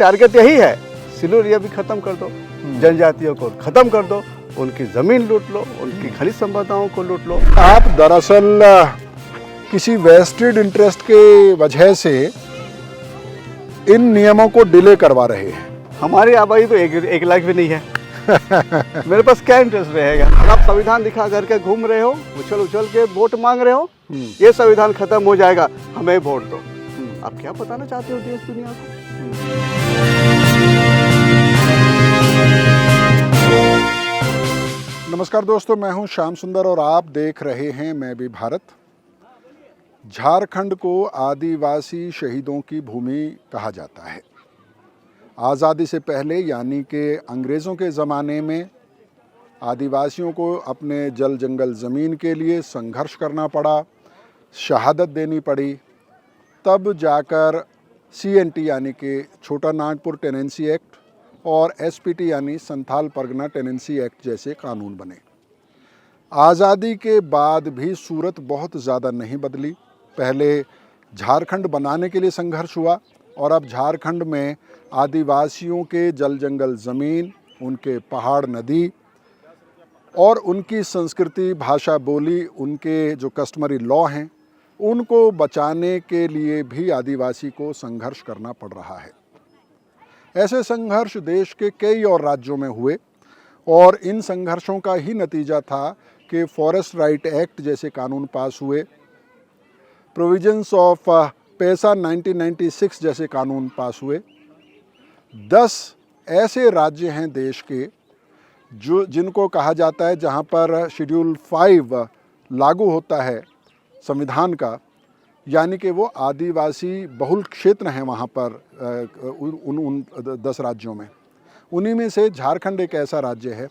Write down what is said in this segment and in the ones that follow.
Target यही है, सिलो area भी खत्म कर दो, जनजातियों को खत्म कर दो, उनकी जमीन लूट लो, उनकी खनिज संपदाओं को लूट लो। आप दरअसल किसी वेस्टेड इंटरेस्ट के वजह से इन नियमों को डिले करवा रहे हैं। हमारी आबादी तो एक लाख भी नहीं है। मेरे पास क्या इंटरेस्ट रहेगा? आप संविधान दिखा करके घूम रहे हो, उछल उछल के वोट मांग रहे हो, ये संविधान खत्म हो जाएगा, हमें वोट दो। आप क्या बताना चाहते हो देश दुनिया को? नमस्कार दोस्तों, मैं हूं श्याम सुंदर और आप देख रहे हैं मैं भी भारत। झारखंड को आदिवासी शहीदों की भूमि कहा जाता है। आज़ादी से पहले यानी कि अंग्रेज़ों के ज़माने में आदिवासियों को अपने जल जंगल ज़मीन के लिए संघर्ष करना पड़ा, शहादत देनी पड़ी। तब जाकर CNT यानी कि छोटा नागपुर टेनेंसी एक्ट और SPT यानी संथाल परगना टेनेंसी एक्ट जैसे कानून बने। आज़ादी के बाद भी सूरत बहुत ज़्यादा नहीं बदली। पहले झारखंड बनाने के लिए संघर्ष हुआ और अब झारखंड में आदिवासियों के जल जंगल ज़मीन, उनके पहाड़ नदी और उनकी संस्कृति, भाषा, बोली, उनके जो कस्टमरी लॉ हैं, उनको बचाने के लिए भी आदिवासी को संघर्ष करना पड़ रहा है। ऐसे संघर्ष देश के कई और राज्यों में हुए और इन संघर्षों का ही नतीजा था कि फॉरेस्ट राइट एक्ट जैसे कानून पास हुए, प्रोविजंस ऑफ पेसा 1996 जैसे कानून पास हुए। 10 ऐसे राज्य हैं देश के जिनको कहा जाता है जहां पर शेड्यूल 5 लागू होता है संविधान का, यानी कि वो आदिवासी बहुल क्षेत्र हैं वहाँ पर उन 10 राज्यों में। उन्हीं में से झारखंड एक ऐसा राज्य है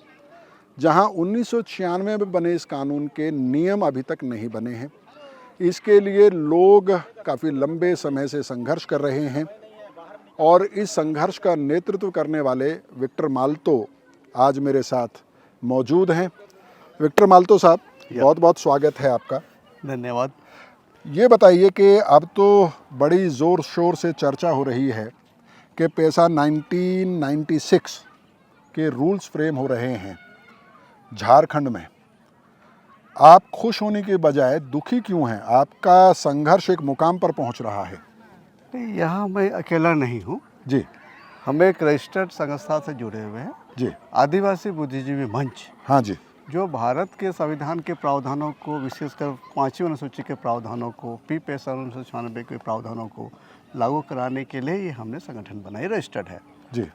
जहाँ 1996 में बने इस कानून के नियम अभी तक नहीं बने हैं। इसके लिए लोग काफ़ी लंबे समय से संघर्ष कर रहे हैं और इस संघर्ष का नेतृत्व करने वाले विक्टर माल्तो आज मेरे साथ मौजूद हैं। विक्टर माल्तो साहब, बहुत बहुत स्वागत है आपका। धन्यवाद। ये बताइए कि अब तो बड़ी ज़ोर शोर से चर्चा हो रही है कि पेसा 1996 के रूल्स फ्रेम हो रहे हैं झारखंड में। आप खुश होने के बजाय दुखी क्यों हैं? आपका संघर्ष एक मुकाम पर पहुंच रहा है। यहाँ मैं अकेला नहीं हूँ जी। हम एक रजिस्टर्ड संस्था से जुड़े हुए हैं जी। आदिवासी बुद्धिजीवी मंच, हाँ जी। जो भारत के संविधान के प्रावधानों को, विशेषकर 5वीं अनुसूची के प्रावधानों को, पेसा 1996 के प्रावधानों को लागू कराने के लिए ये हमने संगठन बनाई, रजिस्टर्ड है जी।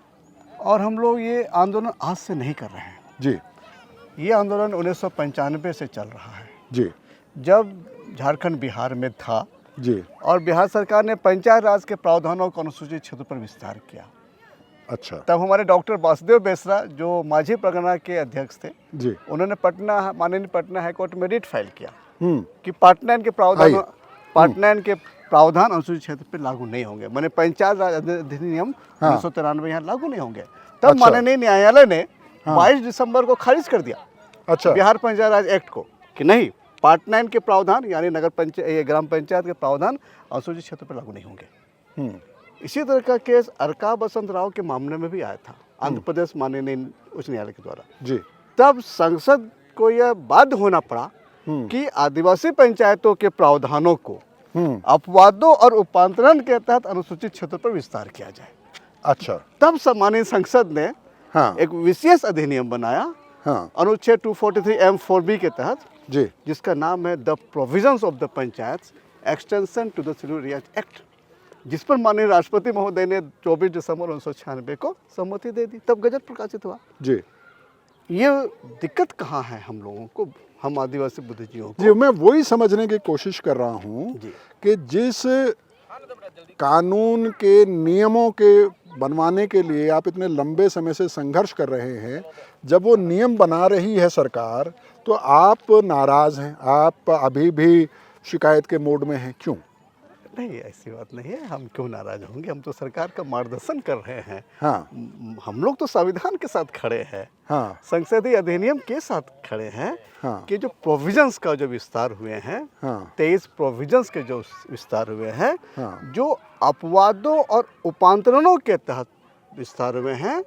और हम लोग ये आंदोलन आज से नहीं कर रहे हैं जी। ये आंदोलन 1995 से चल रहा है जी। जब झारखंड बिहार में था जी। और बिहार सरकार ने पंचायत राज के प्रावधानों को अनुसूचित क्षेत्र पर विस्तार किया। अच्छा। तब हमारे डॉक्टर वासुदेव बेसरा, जो माझी परगना के अध्यक्ष थे जी, उन्होंने माननीय पटना हाईकोर्ट में रिट फाइल किया कि पार्ट 9 के प्रावधान अनुसूचित क्षेत्र पर लागू नहीं होंगे, माने पंचायत राज अधिनियम 1993 यहाँ लागू नहीं होंगे। तब अच्छा। माननीय न्यायालय ने 22 दिसंबर को खारिज कर दिया अच्छा, बिहार पंचायत राज एक्ट को कि नहीं, पार्ट 9 के प्रावधान यानी ग्राम पंचायत के प्रावधान अनुसूचित क्षेत्र पर लागू नहीं होंगे। इसी तरह का केस अर्का बसंत राव के मामले में भी आया था आंध्र प्रदेश माननीय उच्च न्यायालय के द्वारा जी। तब संसद को यह बाध्य होना पड़ा कि आदिवासी पंचायतों के प्रावधानों को अपवादों और उपांतरण के तहत अनुसूचित क्षेत्र पर विस्तार किया जाए। अच्छा। तब माननीय संसद ने एक विशेष अधिनियम बनाया अनुच्छेद 243(m)(4)(b) के तहत जी, जिसका नाम है the provisions of the panchayat extension to the schedule area act, जिस पर माननीय राष्ट्रपति महोदय ने 24 दिसंबर 1996 को सम्मति दे दी। तब गजट प्रकाशित हुआ जी। ये दिक्कत कहाँ है हम लोगों को, हम आदिवासी बुद्धिजीवियों को? जी, मैं वही समझने की कोशिश कर रहा हूँ कि जिस कानून के नियमों के बनवाने के लिए आप इतने लंबे समय से संघर्ष कर रहे हैं, जब वो नियम बना रही है सरकार, तो आप नाराज़ हैं, आप अभी भी शिकायत के मोड में हैं, क्यों? नहीं, ऐसी बात नहीं है। हम क्यों नाराज होंगे? हम तो सरकार का मार्गदर्शन कर रहे हैं। हम लोग तो संविधान के साथ खड़े हैं, संसदीय अधिनियम के साथ खड़े हैं कि जो प्रोविजंस का जो विस्तार हुए हैं, 23 प्रोविजंस के जो विस्तार हुए हैं, जो अपवादों और उपांतरणों के तहत विस्तार हुए हैं,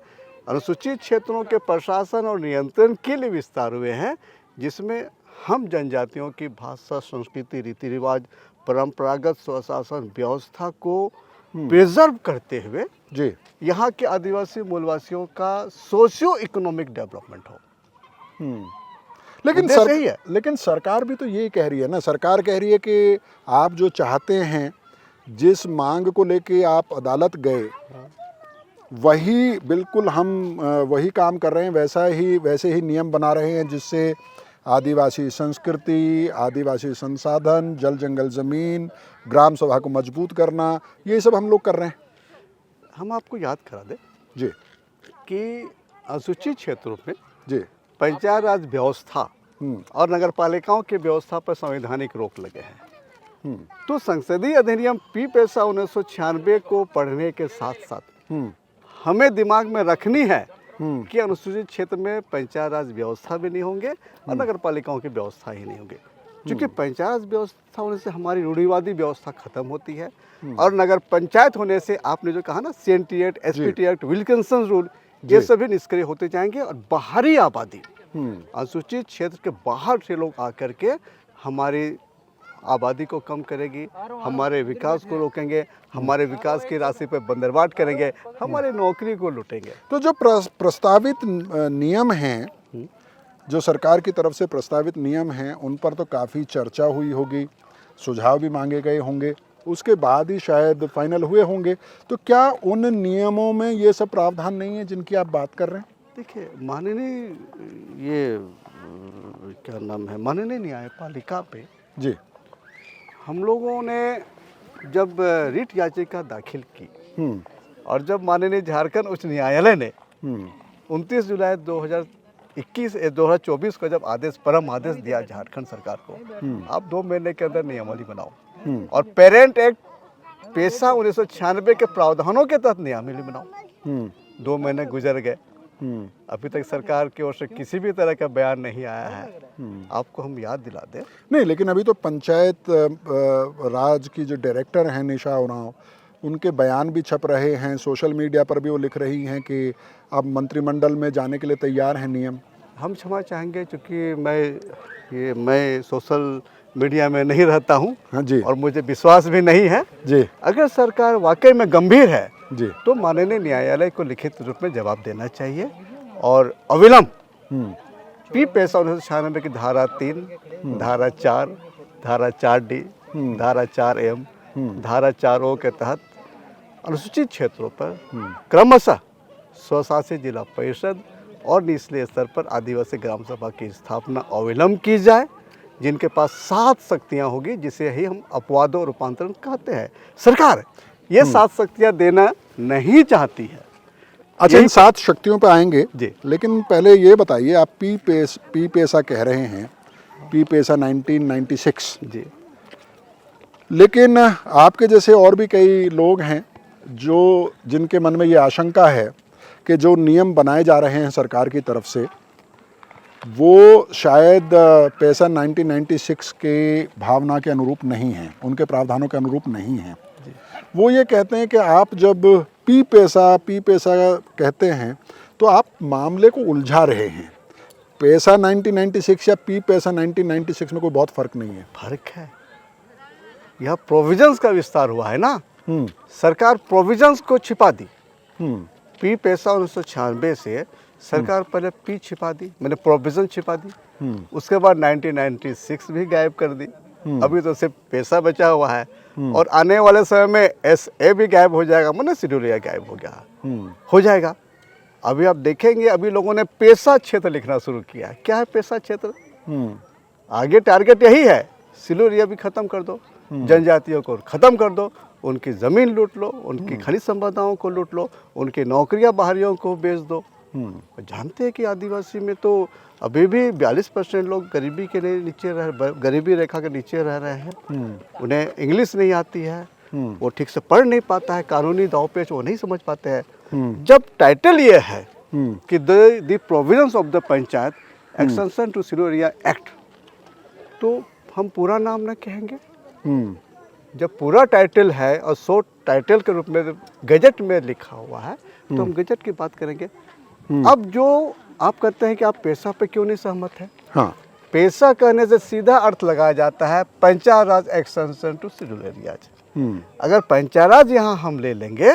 अनुसूचित क्षेत्रों के प्रशासन और नियंत्रण के लिए विस्तार हुए हैं, जिसमें हम जनजातियों की भाषा, संस्कृति, रीति रिवाज, परंपरागत स्वशासन व्यवस्था को प्रिजर्व करते हुए जी यहाँ के आदिवासी मूलवासियों का सोशियो इकोनॉमिक डेवलपमेंट हो। लेकिन उद्देश्य यही है। लेकिन सरकार भी तो यही कह रही है ना, सरकार कह रही है कि आप जो चाहते हैं, जिस मांग को लेके आप अदालत गए, वही बिल्कुल हम वही काम कर रहे हैं, वैसे ही नियम बना रहे हैं, जिससे आदिवासी संस्कृति, आदिवासी संसाधन, जल जंगल ज़मीन, ग्राम सभा को मजबूत करना, ये सब हम लोग कर रहे हैं। हम आपको याद करा दें जी कि अनुसूचित क्षेत्रों में जी पंचायत राज व्यवस्था और नगर पालिकाओं की व्यवस्था पर संवैधानिक रोक लगे हैं। तो संसदीय अधिनियम पी पैसा 1996 को पढ़ने के साथ साथ हमें दिमाग में रखनी है कि अनुसूचित क्षेत्र में पंचायत राज व्यवस्था भी नहीं होंगे और नगर पालिकाओं की व्यवस्था ही नहीं होंगे, क्योंकि पंचायत राज व्यवस्था होने से हमारी रूढ़िवादी व्यवस्था खत्म होती है और नगर पंचायत होने से आपने जो कहा ना, CNT act, SPT act, Wilkinson rule, ये सभी निष्क्रिय होते जाएंगे और बाहरी आबादी, अनुसूचित क्षेत्र के बाहर से लोग आकर के हमारी आबादी को कम करेगी, हमारे विकास को रोकेंगे, हमारे विकास की राशि पर बंदरबाट करेंगे, हमारी नौकरी को लूटेंगे। तो जो प्रस्तावित नियम हैं, जो सरकार की तरफ से प्रस्तावित नियम हैं, उन पर तो काफ़ी चर्चा हुई होगी, सुझाव भी मांगे गए होंगे, उसके बाद ही शायद फाइनल हुए होंगे। तो क्या उन नियमों में ये सब प्रावधान नहीं है जिनकी आप बात कर रहे हैं? देखिए, माननीय ये क्या नाम है, माननीय न्यायपालिका पे जी हम लोगों ने जब रिट याचिका दाखिल की और जब माननीय झारखंड उच्च न्यायालय ने 29 जुलाई 2024 को जब परम आदेश दिया झारखंड सरकार को, आप 2 महीने के अंदर नियमावली बनाओ और पेरेंट एक्ट पेशा 1996 के प्रावधानों के तहत नियमावली बनाओ। 2 महीने गुजर गए, अभी तक सरकार की ओर से किसी भी तरह का बयान नहीं आया है। आपको हम याद दिला दें। नहीं, लेकिन अभी तो पंचायत राज की जो डायरेक्टर हैं निशा उरांव, उनके बयान भी छप रहे हैं, सोशल मीडिया पर भी वो लिख रही हैं कि अब मंत्रिमंडल में जाने के लिए तैयार हैं नियम। हम क्षमा चाहेंगे, क्योंकि मैं सोशल मीडिया में नहीं रहता हूं। हाँ जी, और मुझे विश्वास भी नहीं है जी। अगर सरकार वाकई में गंभीर है जी तो माननीय न्यायालय को लिखित रूप में जवाब देना चाहिए और अविलंब पी पैसा 1996 की धारा 3, धारा 4, धारा 4D, धारा 4M, धारा 4O के तहत अनुसूचित क्षेत्रों पर क्रमशः स्वशासित जिला परिषद और निचले स्तर पर आदिवासी ग्राम सभा की स्थापना अविलंब की जाए, जिनके पास 7 शक्तियां होगी, जिसे ही हम अपवादों रूपांतरण कहते हैं। सरकार ये 7 शक्तियां देना नहीं चाहती है। अच्छा, इन 7 शक्तियों पे आएंगे जी, लेकिन पहले ये बताइए, आप पी पैसा कह रहे हैं, पी पैसा 1996 जी, लेकिन आपके जैसे और भी कई लोग हैं जिनके मन में ये आशंका है कि जो नियम बनाए जा रहे हैं सरकार की तरफ से, वो शायद पैसा 1996 के भावना के अनुरूप नहीं हैं, उनके प्रावधानों के अनुरूप नहीं हैं। वो ये कहते हैं कि आप जब पी पैसा कहते हैं तो आप मामले को उलझा रहे हैं। पैसा 1996 या पी पैसा 1996 में कोई बहुत फर्क नहीं है। फर्क है, यह प्रोविजंस का विस्तार हुआ है ना। सरकार प्रोविजंस को छिपा दी। पी पैसा 1996 से सरकार पहले पी छिपा दी, मैंने प्रोविजन छिपा दी, उसके बाद 1996 भी गायब कर दी। अभी तो सिर्फ पैसा बचा हुआ है और आने वाले समय में SA भी गायब हो जाएगा, मैंने शेड्यूल एरिया गायब हो गया हो जाएगा। अभी आप देखेंगे, अभी लोगों ने पैसा क्षेत्र लिखना शुरू किया है। क्या है पैसा क्षेत्र? आगे टारगेट यही है, शेड्यूल एरिया भी खत्म कर दो, जनजातियों को खत्म कर दो, उनकी ज़मीन लूट लो, उनकी खनिज संपदाओं को लूट लो, उनकी नौकरियां बाहरियों को बेच दो। जानते हैं कि आदिवासी में तो अभी भी 42% लोग गरीबी के नीचे गरीबी रेखा के नीचे रह रहे हैं। उन्हें इंग्लिश नहीं आती है, वो ठीक से पढ़ नहीं पाता है, कानूनी दावपेच वो नहीं समझ पाते हैं। जब टाइटल ये है कि the provisions of the panchayat extension to schedule area act, तो हम पूरा नाम ना कहेंगे। जब पूरा टाइटल है और शॉर्ट टाइटल के रूप में गजट में लिखा हुआ है तो हम गजट की बात करेंगे। अब जो आप कहते हैं कि आप पेशा पे क्यों नहीं सहमत हैं? हाँ, पेशा कहने से सीधा अर्थ लगाया जाता है पंचायत राज एक्सटेंशन टू शेड्यूल एरियाज। अगर पंचायत राज यहाँ हम ले लेंगे,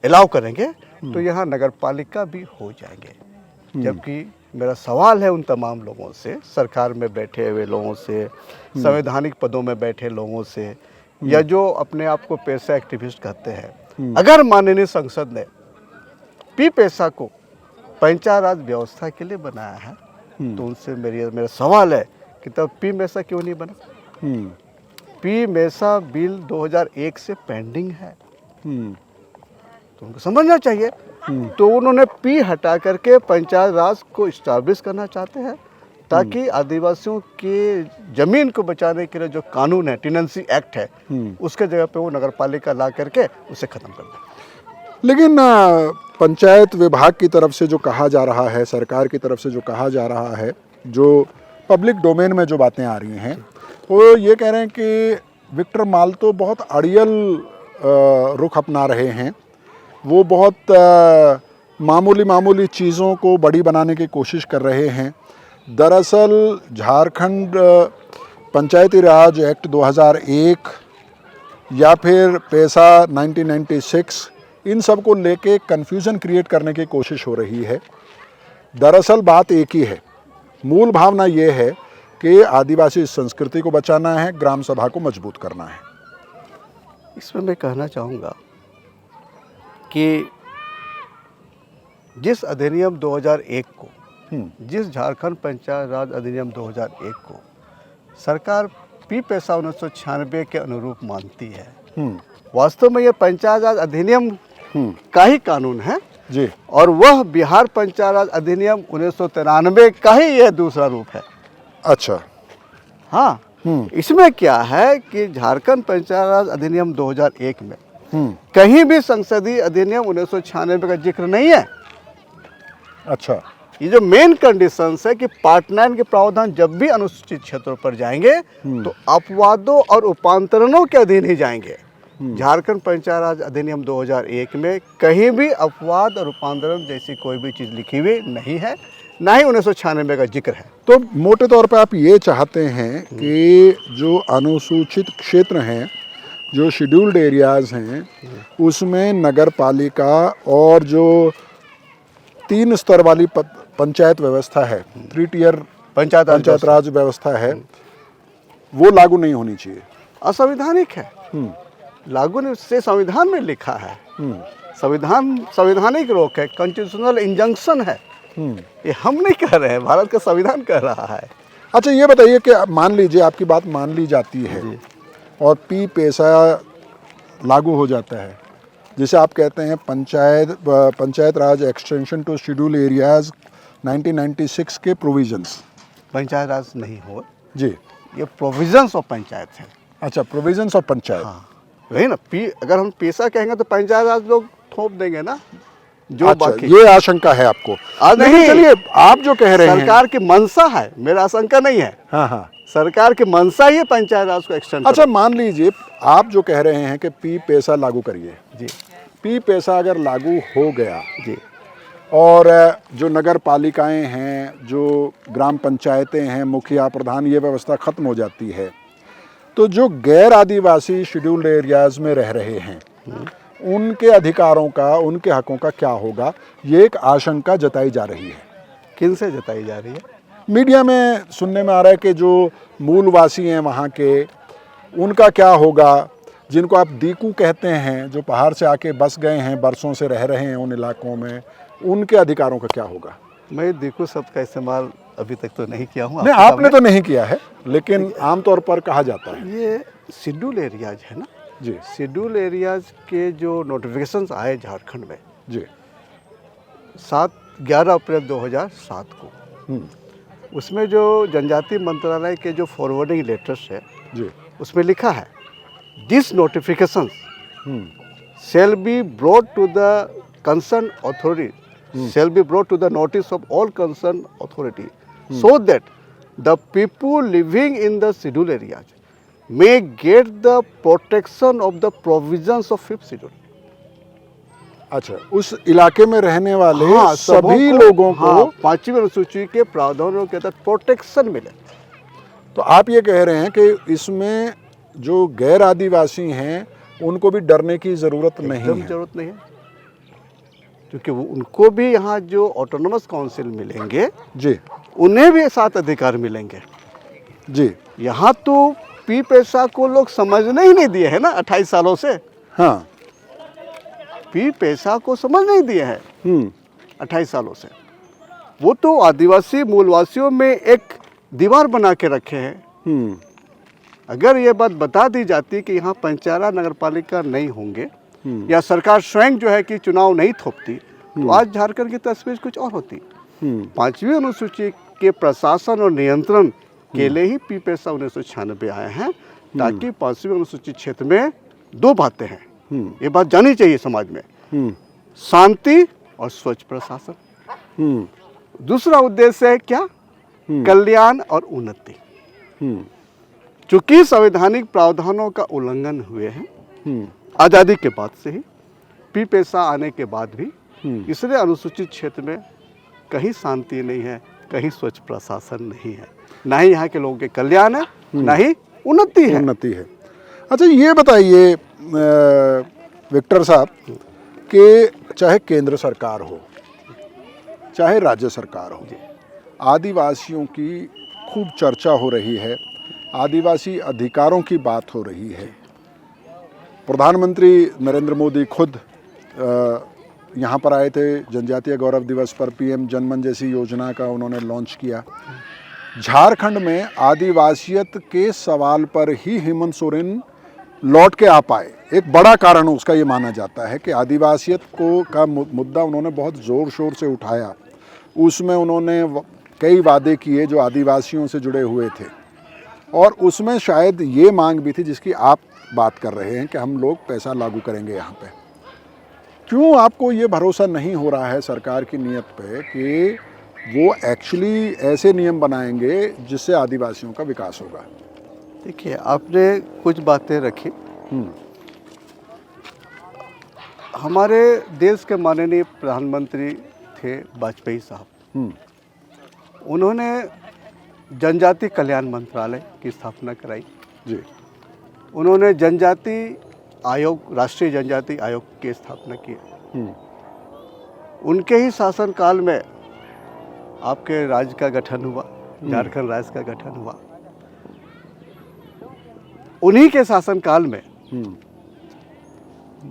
अलाउ करेंगे, तो यहाँ नगर पालिका भी हो जाएंगे। जबकि मेरा सवाल है उन तमाम लोगों से, सरकार में बैठे हुए लोगों से, संवैधानिक पदों में बैठे लोगों से, या जो अपने आप को पेशा एक्टिविस्ट कहते हैं, अगर माननीय संसद ने पी पेशा को पंचायत राज व्यवस्था के लिए बनाया है तो उनसे मेरा सवाल है कि तब पी मेसा क्यों नहीं बना? पी मेसा बिल 2001 से पेंडिंग है, तो उनको समझना चाहिए। तो उन्होंने पी हटा करके पंचायत राज को स्टैब्लिश करना चाहते हैं ताकि आदिवासियों के जमीन को बचाने के लिए जो कानून है, टेनेंसी एक्ट है, उसके जगह पे वो नगर पालिका ला करके उसे खत्म कर दें। लेकिन पंचायत विभाग की तरफ से जो कहा जा रहा है, सरकार की तरफ से जो कहा जा रहा है, जो पब्लिक डोमेन में जो बातें आ रही हैं, वो ये कह रहे हैं कि विक्टर माल्तो बहुत अड़ियल रुख अपना रहे हैं। वो बहुत मामूली चीज़ों को बड़ी बनाने की कोशिश कर रहे हैं। दरअसल झारखंड पंचायती राज एक्ट 2001 या फिर पेशा 1996, इन सब को लेके कन्फ्यूज़न क्रिएट करने की कोशिश हो रही है। दरअसल बात एक ही है, मूल भावना ये है कि आदिवासी संस्कृति को बचाना है, ग्राम सभा को मजबूत करना है। इसमें मैं कहना चाहूँगा कि जिस अधिनियम 2001 को, जिस झारखंड पंचायत राज अधिनियम 2001 को सरकार पी पेशा 1996 के अनुरूप मानती है, वास्तव में ये पंचायत राज अधिनियम का ही कानून है जी, और वह बिहार पंचायत राज अधिनियम 1993 का ही यह दूसरा रूप है। अच्छा, हाँ, इसमें क्या है कि झारखंड पंचायत राज अधिनियम 2001 में कहीं भी संसदीय अधिनियम 1996 का जिक्र नहीं है। अच्छा, ये जो मेन कंडीशंस है कि पार्ट 9 के प्रावधान जब भी अनुसूचित क्षेत्रों पर जाएंगे तो अपवादों और उपांतरणों के अधीन ही जाएंगे। झारखंड पंचायत राज अधिनियम 2001 में कहीं भी अपवाद और रूपांतरण जैसी कोई भी चीज़ लिखी हुई नहीं है, ना ही 1996 का जिक्र है। तो मोटे तौर पे आप ये चाहते हैं कि जो अनुसूचित क्षेत्र हैं, जो शेड्यूल्ड एरियाज हैं, उसमें नगर पालिका और जो 3 स्तर वाली पंचायत व्यवस्था है, 3 टियर पंचायत राज व्यवस्था है, वो लागू नहीं होनी चाहिए। असंवैधानिक है, लागू नहीं, से संविधान में लिखा है। संवैधानिक रोक है, कॉन्स्टिट्यूशनल इंजंक्शन है। ये हम नहीं कह रहे हैं, भारत का संविधान कह रहा है। अच्छा, ये बताइए कि मान लीजिए आपकी बात मान ली जाती है और पी पेशा लागू हो जाता है, जैसे आप कहते हैं पंचायत राज एक्सटेंशन टू शेड्यूल एरियाज 1996 के प्रोविजंस। पंचायत राज नहीं हो जी, ये प्रोविजंस ऑफ पंचायत है। अच्छा, प्रोविजंस ऑफ पंचायत। हाँ, वही ना, अगर हम पेशा कहेंगे तो पंचायत राज लोग थोप देंगे ना, जो अच्छा, बाकी ये आशंका है आपको। नहीं, चलिए, आप जो कह रहे हैं सरकार की मंशा है, मेरा आशंका नहीं है। हाँ, सरकार की मंशा ही है पंचायत राज को एक्सटेंड। अच्छा, मान लीजिए आप जो कह रहे हैं कि पी पेशा लागू करिए जी, पी पेशा अगर लागू हो गया जी, और जो नगर पालिकाएं हैं, जो ग्राम पंचायतें हैं, मुखिया प्रधान, ये व्यवस्था खत्म हो जाती है, तो जो गैर आदिवासी शेड्यूल्ड एरियाज में रह रहे हैं उनके अधिकारों का, उनके हकों का क्या होगा, ये एक आशंका जताई जा रही है। किन से जताई जा रही है? मीडिया में सुनने में आ रहा है कि जो मूलवासी हैं वहाँ के, उनका क्या होगा, जिनको आप दीकू कहते हैं, जो पहाड़ से आके बस गए हैं, बरसों से रह रहे हैं उन इलाकों में, उनके अधिकारों का क्या होगा? मैं दीकू शब्द का इस्तेमाल अभी तक तो नहीं किया हूँ। नहीं, आपने तो नहीं किया है, लेकिन आमतौर पर कहा जाता है। ये शेड्यूल एरियाज है ना जी, शेड्यूल एरियाज के जो नोटिफिकेशंस आए झारखंड में जी, 11 अप्रैल 2007 को, उसमें जो जनजातीय मंत्रालय के जो फॉरवर्डिंग लेटर्स है जी, उसमें लिखा है, this notifications shall be brought to the concerned authority, shall be brought to the notice of all concerned authority, so that the people living in the scheduled areas may get the protection of the provisions of 5th schedule. अच्छा, उस इलाके में रहने वाले हाँ, सभी लोगों को हाँ, 5वीं अनुसूची के प्रावधानों के तहत प्रोटेक्शन मिले। तो आप ये कह रहे हैं कि इसमें जो गैर आदिवासी हैं उनको भी डरने की ज़रूरत नहीं एकदम है। जरूरत नहीं है, क्योंकि उनको भी यहाँ जो ऑटोनोमस काउंसिल मिलेंगे जी उन्हें भी साथ अधिकार मिलेंगे। जी यहाँ तो पी पैसा को लोग समझने ही नहीं दिए है ना 28 सालों से। हाँ पी पैसा को समझ नहीं दिए हैं 28 सालों से। वो तो आदिवासी मूलवासियों में एक दीवार बना के रखे हैं। अगर ये बात बता दी जाती कि यहाँ पंचायत नगर पालिका नहीं होंगे या सरकार स्वयं जो है कि चुनाव नहीं थोपती, तो आज झारखंड की तस्वीर कुछ और होती। 5वीं अनुसूची के प्रशासन और नियंत्रण के लिए ही पी पैसा 1996 आए हैं, ताकि 5वीं अनुसूची क्षेत्र में दो बातें हैं, ये बात जानी चाहिए समाज में, शांति और स्वच्छ प्रशासन। दूसरा उद्देश्य है क्या? कल्याण और उन्नति। चूंकि संवैधानिक प्रावधानों का उल्लंघन हुए हैं आज़ादी के बाद से ही, पी पैसा आने के बाद भी, इसलिए अनुसूचित क्षेत्र में कहीं शांति नहीं है, कहीं स्वच्छ प्रशासन नहीं है, ना ही यहाँ के लोगों के कल्याण है, ना ही उन्नति है। अच्छा, ये बताइए विक्टर साहब कि चाहे केंद्र सरकार हो चाहे राज्य सरकार हो, आदिवासियों की खूब चर्चा हो रही है, आदिवासी अधिकारों की बात हो रही है। प्रधानमंत्री नरेंद्र मोदी खुद यहाँ पर आए थे, जनजातीय गौरव दिवस पर पीएम जनमन जैसी योजना का उन्होंने लॉन्च किया। झारखंड में आदिवासियत के सवाल पर ही हेमंत सोरेन लौट के आ पाए। एक बड़ा कारण उसका ये माना जाता है कि आदिवासियत का मुद्दा उन्होंने बहुत ज़ोर शोर से उठाया। उसमें उन्होंने कई वादे किए जो आदिवासियों से जुड़े हुए थे, और उसमें शायद ये मांग भी थी जिसकी आप बात कर रहे हैं कि हम लोग पैसा लागू करेंगे यहाँ पे। क्यों आपको ये भरोसा नहीं हो रहा है सरकार की नीयत पे कि वो एक्चुअली ऐसे नियम बनाएंगे जिससे आदिवासियों का विकास होगा? देखिए, आपने कुछ बातें रखी। हमारे देश के माननीय प्रधानमंत्री थे वाजपेयी साहब। उन्होंने जनजाति कल्याण मंत्रालय की स्थापना कराई जी। उन्होंने जनजाति आयोग, राष्ट्रीय जनजाति आयोग की स्थापना की। उनके ही शासनकाल में आपके राज्य का गठन हुआ, झारखंड राज्य का गठन हुआ। उन्हीं के शासनकाल में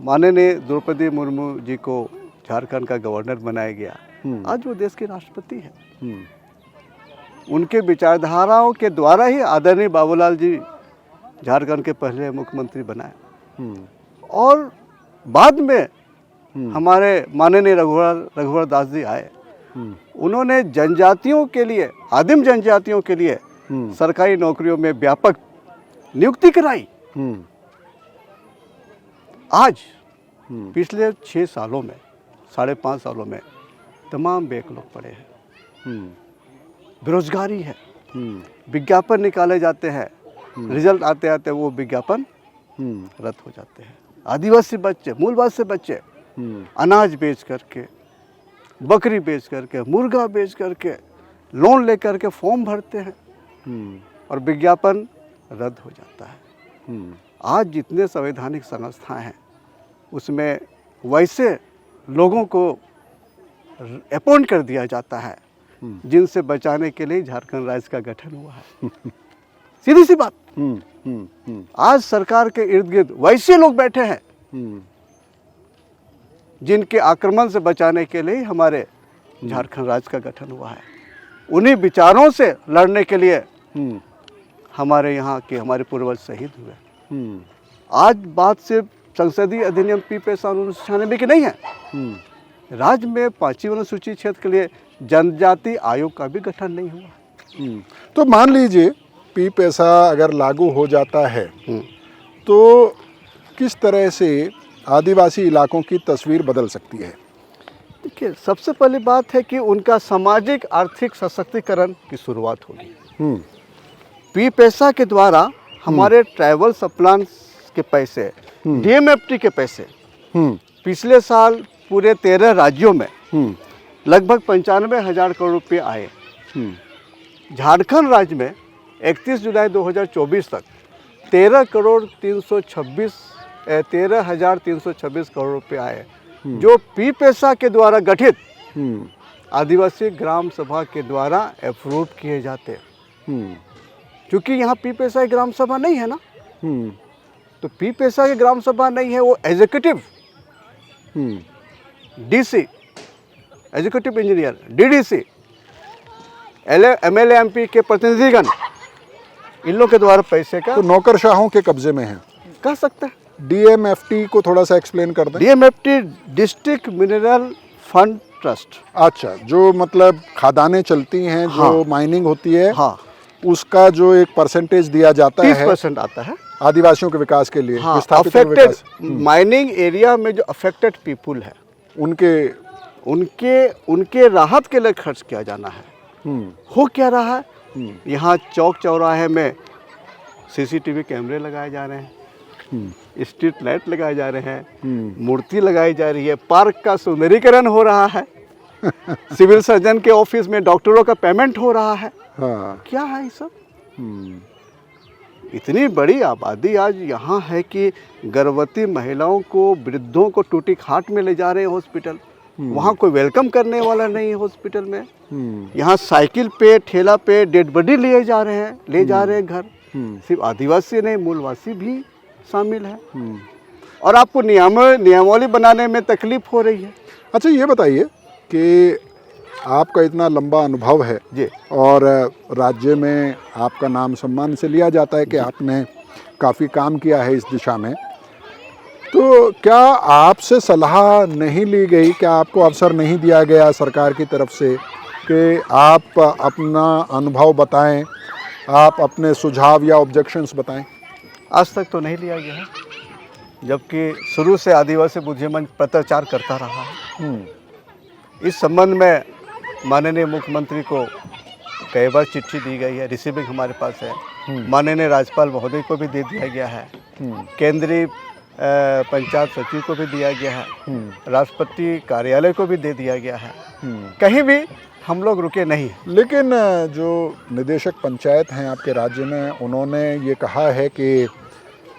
माननीय द्रौपदी मुर्मू जी को झारखंड का गवर्नर बनाया गया। आज वो देश के राष्ट्रपति हैं। उनके विचारधाराओं के द्वारा ही आदरणीय बाबूलाल जी झारखंड के पहले मुख्यमंत्री बनाए, और बाद में हमारे माननीय रघुवर दास जी आए। उन्होंने जनजातियों के लिए, आदिम जनजातियों के लिए सरकारी नौकरियों में व्यापक नियुक्ति कराई। आज पिछले 6 सालों में, 5.5 सालों में तमाम बेक लोग पड़े हैं, बेरोजगारी है, विज्ञापन निकाले जाते हैं, रिजल्ट आते आते वो विज्ञापन रद्द हो जाते हैं। आदिवासी बच्चे, मूलवासी बच्चे अनाज बेच करके, बकरी बेच करके, मुर्गा बेच करके, लोन लेकर के फॉर्म भरते हैं और विज्ञापन रद्द हो जाता है। आज जितने संवैधानिक संस्थाएं हैं उसमें वैसे लोगों को अपॉइंट कर दिया जाता है जिनसे बचाने के लिए झारखंड राज्य का गठन हुआ है। सीधी सी बात। आज सरकार के इर्द गिर्द वैसे लोग बैठे हैं जिनके आक्रमण से बचाने के लिए हमारे झारखंड राज्य का गठन हुआ है। उन्हीं विचारों से लड़ने के लिए हमारे यहाँ के हमारे पूर्वज शहीद हुए। आज बात सिर्फ संसदीय अधिनियम पी पैसा 1996 की नहीं है। राज्य में 5वीं अनुसूचित क्षेत्र के लिए जनजाति आयोग का भी गठन नहीं हुआ। तो मान लीजिए पी पैसा अगर लागू हो जाता है तो किस तरह से आदिवासी इलाकों की तस्वीर बदल सकती है? देखिए, सबसे पहली बात है कि उनका सामाजिक आर्थिक सशक्तिकरण की शुरुआत होगी। पी पैसा के द्वारा हमारे ट्रैवल सप्लान के पैसे, डीएमएफटी के पैसे पिछले साल पूरे 13 राज्यों में लगभग 95,000 करोड़ रुपए आए। झारखंड राज्य में 31 जुलाई 2024 तक 13,326 करोड़ रुपए आए, जो पी पैसा के द्वारा गठित आदिवासी ग्राम सभा के द्वारा अप्रूव किए जाते। क्योंकि यहाँ पी पैसा की ग्राम सभा नहीं है ना, तो पी पैसा की ग्राम सभा नहीं है, वो executive DC, executive engineer, DDC, MLA MP के प्रतिनिधिगण, इन लोग के द्वारा पैसे का तो नौकरशाहों के कब्जे में है, कह सकते हैं। डीएमएफटी को थोड़ा सा एक्सप्लेन कर दें। DMFT district mineral fund trust. अच्छा, जो मतलब खादानें चलती हैं, जो हाँ। माइनिंग होती है, हाँ, उसका जो एक परसेंटेज दिया जाता है 30% आता है। आदिवासियों के विकास के लिए, हाँ, विस्थापितों के अफेक्टेड विकास, माइनिंग एरिया में जो अफेक्टेड पीपुल है उनके राहत के लिए खर्च किया जाना है। हो क्या रहा है, यहाँ चौक चौराहे में सीसीटीवी कैमरे लगाए जा रहे हैं, स्ट्रीट लाइट लगाए जा रहे हैं, मूर्ति लगाई जा रही है, पार्क का सुंदरीकरण हो रहा है, सिविल सर्जन के ऑफिस में डॉक्टरों का पेमेंट हो रहा है। हाँ। क्या है ये सब? इतनी बड़ी आबादी आज यहाँ है कि गर्भवती महिलाओं को, वृद्धों को टूटी खाट में ले जा रहे हैं हॉस्पिटल। वहाँ कोई वेलकम करने वाला नहीं है हॉस्पिटल में। यहाँ साइकिल पे, ठेला पे डेड बॉडी ले जा रहे हैं घर। सिर्फ आदिवासी नहीं, मूलवासी भी शामिल है। और आपको नियमावली बनाने में तकलीफ हो रही है। अच्छा, ये बताइए कि आपका इतना लंबा अनुभव है जी, और राज्य में आपका नाम सम्मान से लिया जाता है कि आपने काफ़ी काम किया है इस दिशा में, तो क्या आपसे सलाह नहीं ली गई, क्या आपको अवसर नहीं दिया गया सरकार की तरफ से कि आप अपना अनुभव बताएं, आप अपने सुझाव या ऑब्जेक्शंस बताएं? आज तक तो नहीं लिया गया है, जबकि शुरू से आदिवासी बुद्धि मंच पत्राचार करता रहा है। इस संबंध में माननीय मुख्यमंत्री को कई बार चिट्ठी दी गई है, रिसीविंग हमारे पास है। माननीय राज्यपाल महोदय को भी दे दिया गया है, केंद्रीय पंचायत सचिव को भी दिया गया है, राष्ट्रपति कार्यालय को भी दे दिया गया है। कहीं भी हम लोग रुके नहीं। लेकिन जो निदेशक पंचायत हैं आपके राज्य में, उन्होंने ये कहा है कि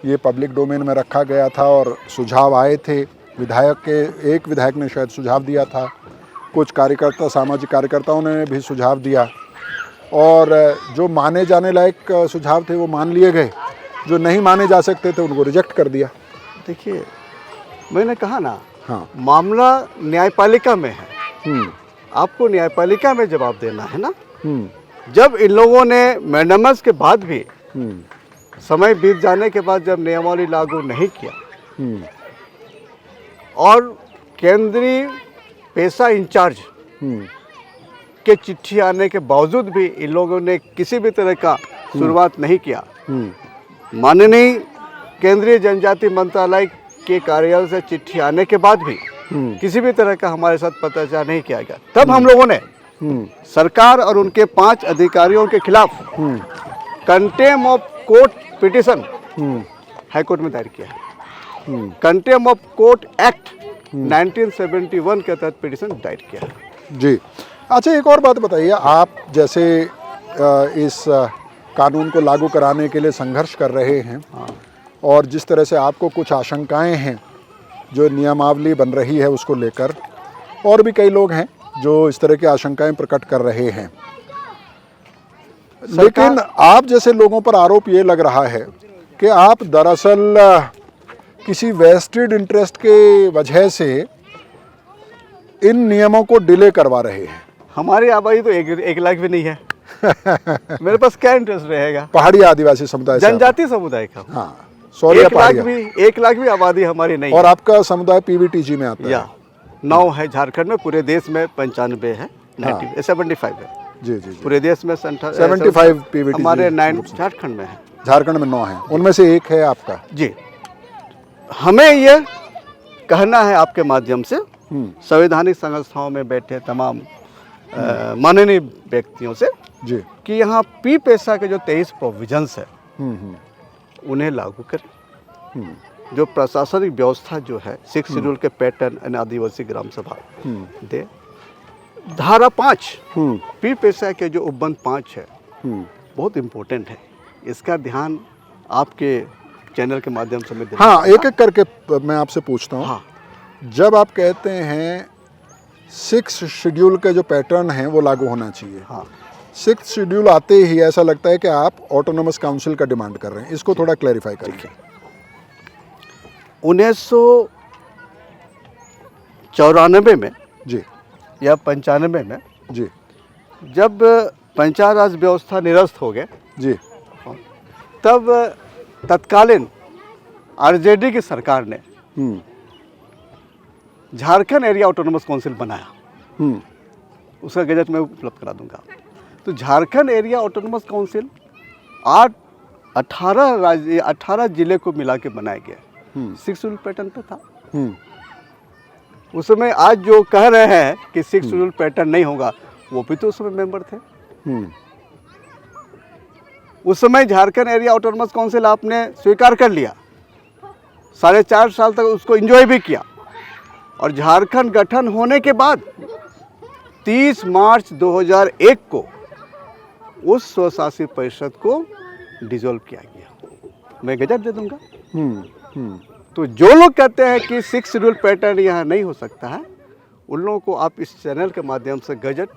ये पब्लिक डोमेन में रखा गया था और सुझाव आए थे, एक विधायक ने शायद सुझाव दिया था, कुछ कार्यकर्ता, सामाजिक कार्यकर्ताओं ने भी सुझाव दिया, और जो माने जाने लायक सुझाव थे वो मान लिए गए, जो नहीं माने जा सकते थे उनको रिजेक्ट कर दिया। देखिए, मैंने कहा ना, हाँ, मामला न्यायपालिका में है, आपको न्यायपालिका में जवाब देना है ना। जब इन लोगों ने मैंडेमस के बाद भी, समय बीत जाने के बाद जब नियमावली लागू नहीं किया और केंद्रीय पेशा इंचार्ज के चिट्ठी आने के बावजूद भी इन लोगों ने किसी भी तरह का शुरुआत नहीं किया, माननीय केंद्रीय जनजाति मंत्रालय के कार्यालय से चिट्ठी आने के बाद भी किसी भी तरह का हमारे साथ पत्राचार नहीं किया गया, तब हम लोगों ने सरकार और उनके 5 अधिकारियों के खिलाफ contempt of court petition high court में दायर किया है। कंटेम ऑफ कोर्ट एक्ट 1971 के तहत पिटीशन दायर किया है। जी। अच्छा, एक और बात बताइए, आप जैसे इस कानून को लागू कराने के लिए संघर्ष कर रहे हैं, और जिस तरह से आपको कुछ आशंकाएं हैं जो नियमावली बन रही है उसको लेकर, और भी कई लोग हैं जो इस तरह की आशंकाएं प्रकट कर रहे हैं, लेकिन आप जैसे लोगों पर आरोप ये लग रहा है कि आप दरअसल किसी वेस्टेड इंटरेस्ट के वजह से इन नियमों को डिले करवा रहे हैं। हमारी आबादी तो एक लाख भी नहीं है। मेरे पास क्या इंटरेस्ट रहेगा? पहाड़ी आदिवासी समुदाय, जनजाति समुदाय का। हाँ, सॉरी, 1 लाख भी आबादी हमारी नहीं और आपका समुदाय पीवीटीजी में आता है? 9 है झारखंड में, पूरे देश में 95 है, 75 है। जी जी, पूरे देश में 75 पीवीटीजी हमारे 9 झारखंड में है। झारखंड में 9 है, उनमें से एक है आपका। जी, हमें ये कहना है आपके माध्यम से संवैधानिक संस्थाओं में बैठे तमाम माननीय व्यक्तियों से जी कि यहाँ पी पैसा के जो 23 प्रोविजंस है उन्हें लागू करें। जो प्रशासनिक व्यवस्था जो है 6 शेड्यूल के पैटर्न यानी आदिवासी ग्राम सभा दे। धारा 5 पी पेशा के जो उपबंध 5 है बहुत इम्पोर्टेंट है, इसका ध्यान आपके चैनल के माध्यम से मैं देना हाँ, चाहूँगा। एक एक करके मैं आपसे पूछता हूँ। हाँ, जब आप कहते हैं 6 शेड्यूल के जो पैटर्न हैं वो लागू होना चाहिए, हाँ, 6 शेड्यूल आते ही ऐसा लगता है कि आप ऑटोनोमस काउंसिल का डिमांड कर रहे हैं, इसको थोड़ा क्लैरिफाई करिए। 1994 में जी या 95 में जी जब पंचायत राज व्यवस्था निरस्त हो गए, जी तब तत्कालीन आरजेडी की सरकार ने झारखंड एरिया ऑटोनोमस काउंसिल बनाया। उसका गजट मैं उपलब्ध करा दूंगा। तो झारखंड एरिया ऑटोनोमस काउंसिल 18 जिले को मिला के बनाया गया। 6 शेड्यूल पैटर्न पे था उस समय। आज जो कह रहे हैं कि 6 शेड्यूल पैटर्न नहीं होगा, वो भी तो उस समय मेंबर थे। उस समय झारखंड एरिया ऑटोनोमस काउंसिल आपने स्वीकार कर लिया, 4.5 साल तक उसको एंजॉय भी किया, और झारखंड गठन होने के बाद 30 मार्च 2001 को उस स्वशासित परिषद को डिसॉल्व किया गया। मैं गजट दे दूंगा। तो जो लोग कहते हैं कि 6 शेड्यूल पैटर्न यहाँ नहीं हो सकता है, उन लोगों को आप इस चैनल के माध्यम से गजट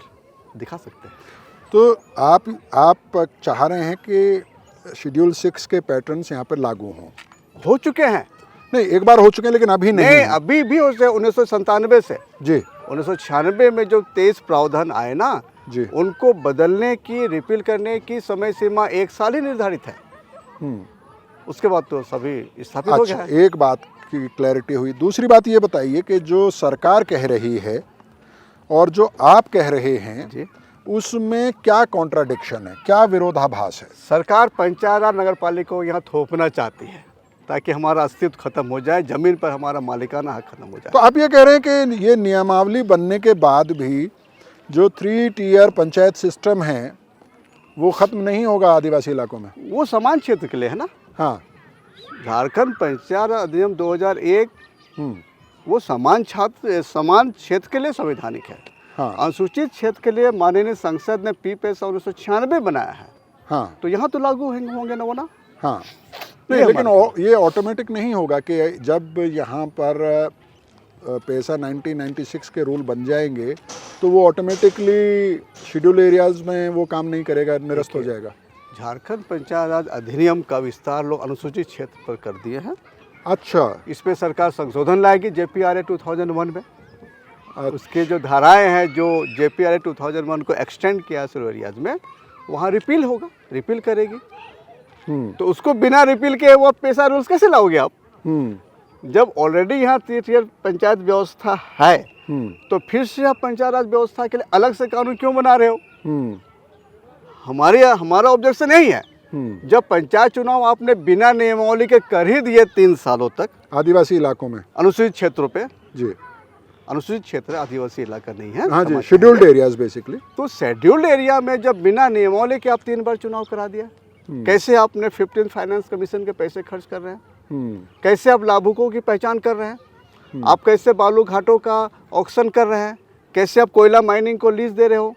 दिखा सकते हैं। तो आप चाह रहे हैं कि शेड्यूल 6 के पैटर्न्स यहाँ पर लागू हों? हो चुके हैं। नहीं, एक बार हो चुके हैं लेकिन अभी नहीं। अभी भी उसे 1997 से जी 1996 में जो 23 प्रावधान आए ना जी, उनको बदलने की, रिपील करने की समय सीमा 1 साल ही निर्धारित है। उसके बाद तो सभी स्थापित हो गया अच्छा, है। एक बात की क्लैरिटी हुई। दूसरी बात ये बताइए कि जो सरकार कह रही है और जो आप कह रहे हैं जी, उसमें क्या कॉन्ट्राडिक्शन है, क्या विरोधाभास है? सरकार पंचायत राज नगर पालिका को यहाँ थोपना चाहती है ताकि हमारा अस्तित्व खत्म हो जाए, जमीन पर हमारा मालिकाना हक खत्म हो जाए। तो आप ये कह रहे हैं कि ये नियमावली बनने के बाद भी जो 3 टियर पंचायत सिस्टम है वो खत्म नहीं होगा आदिवासी इलाकों में? वो समान क्षेत्र के लिए है ना। हाँ, झारखंड पंचायत अधिनियम 2001 वो समान क्षेत्र के लिए संवैधानिक है। हाँ, अनुसूचित क्षेत्र के लिए माननीय संसद ने पी पेशा 1996 बनाया है। हाँ, तो यहाँ तो लागू होंगे ना वो ना। हाँ। नहीं, लेकिन ये ऑटोमेटिक नहीं होगा कि जब यहाँ पर पैसा 1996 के रूल बन जाएंगे तो वो ऑटोमेटिकली शेड्यूल एरियाज में वो काम नहीं करेगा, निरस्त हो जाएगा? झारखंड पंचायत राज अधिनियम का विस्तार लोग अनुसूचित क्षेत्र पर कर दिए हैं। अच्छा, इस पे सरकार संशोधन लाएगी JPRA 2001 में। उसके जो धाराएं हैं जो JPRA 2001 को एक्सटेंड किया शेड्यूल एरियाज में, वहाँ रिपील होगा, रिपील करेगी। तो उसको बिना रिपील के वो पैसा रूल्स कैसे लाओगे आप? जब ऑलरेडी यहाँ 3 टियर पंचायत व्यवस्था है तो फिर से आप पंचायत राज व्यवस्था के लिए अलग से कानून क्यों बना रहे हो? हमारा ऑब्जेक्शन यही है। जब पंचायत चुनाव आपने बिना नियमावली के कर ही दिए 3 सालों तक आदिवासी इलाकों में, अनुसूचित क्षेत्रों पे। जी, अनुसूचित क्षेत्र आदिवासी इलाका नहीं है। हाँ जी, शेड्यूल्ड एरियाज बेसिकली। तो शेड्यूल्ड एरिया में जब बिना नियमावली के आप 3 बार चुनाव करा दिया, कैसे आपने 15 फाइनेंस कमीशन के पैसे खर्च कर रहे हैं? कैसे आप लाभुकों की पहचान कर रहे हैं? आप कैसे बालू घाटों का ऑक्शन कर रहे हैं? कैसे आप कोयला माइनिंग को लीज दे रहे हो?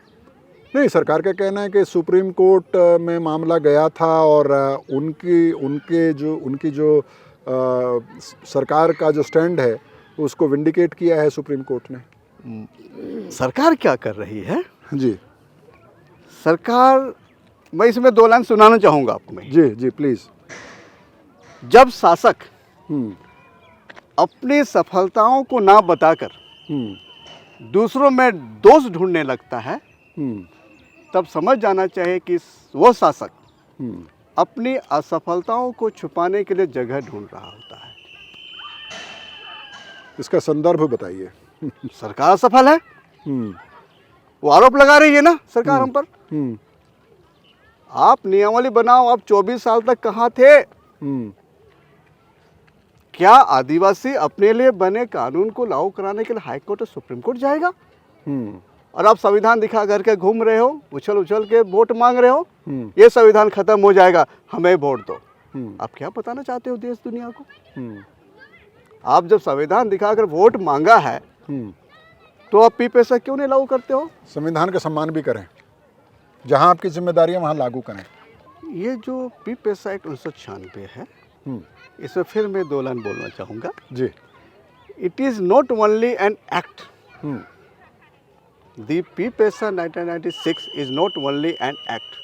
नहीं, सरकार का कहना है कि सुप्रीम कोर्ट में मामला गया था और उनकी जो सरकार का जो स्टैंड है उसको विंडिकेट किया है सुप्रीम कोर्ट ने। सरकार क्या कर रही है? जी, सरकार, मैं इसमें 2 लाइन सुनाना चाहूँगा आपको मैं। जी जी, प्लीज़। जब शासक अपनी सफलताओं को ना बताकर दूसरों में दोष ढूंढने लगता है, तब समझ जाना चाहिए कि वो शासक अपनी असफलताओं को छुपाने के लिए जगह ढूंढ रहा होता है। इसका संदर्भ बताइए। सरकार असफल है, वो आरोप लगा रही है ना सरकार हम पर। आप नियमावली बनाओ, आप 24 साल तक कहाँ थे? क्या आदिवासी अपने लिए बने कानून को लागू कराने के लिए हाई कोर्ट और सुप्रीम कोर्ट जाएगा? और आप संविधान दिखा करके घूम रहे हो, उछल उछल के वोट मांग रहे हो। ये संविधान खत्म हो जाएगा, हमें वोट दो। आप क्या बताना चाहते हो देश दुनिया को? हम्म, आप जब संविधान दिखाकर वोट मांगा है हम्म। तो आप पी पैसा क्यों नहीं लागू करते हो? संविधान का सम्मान भी करें, जहां आपकी जिम्मेदारी है वहां लागू करें। ये जो पी पैसा एक्ट 1996 है, हम्म, इसमें फिर मैं 2 लाइन बोलना चाहूँगा। जी। It is not only an act, hmm, the P PESA 1996 is not only an act,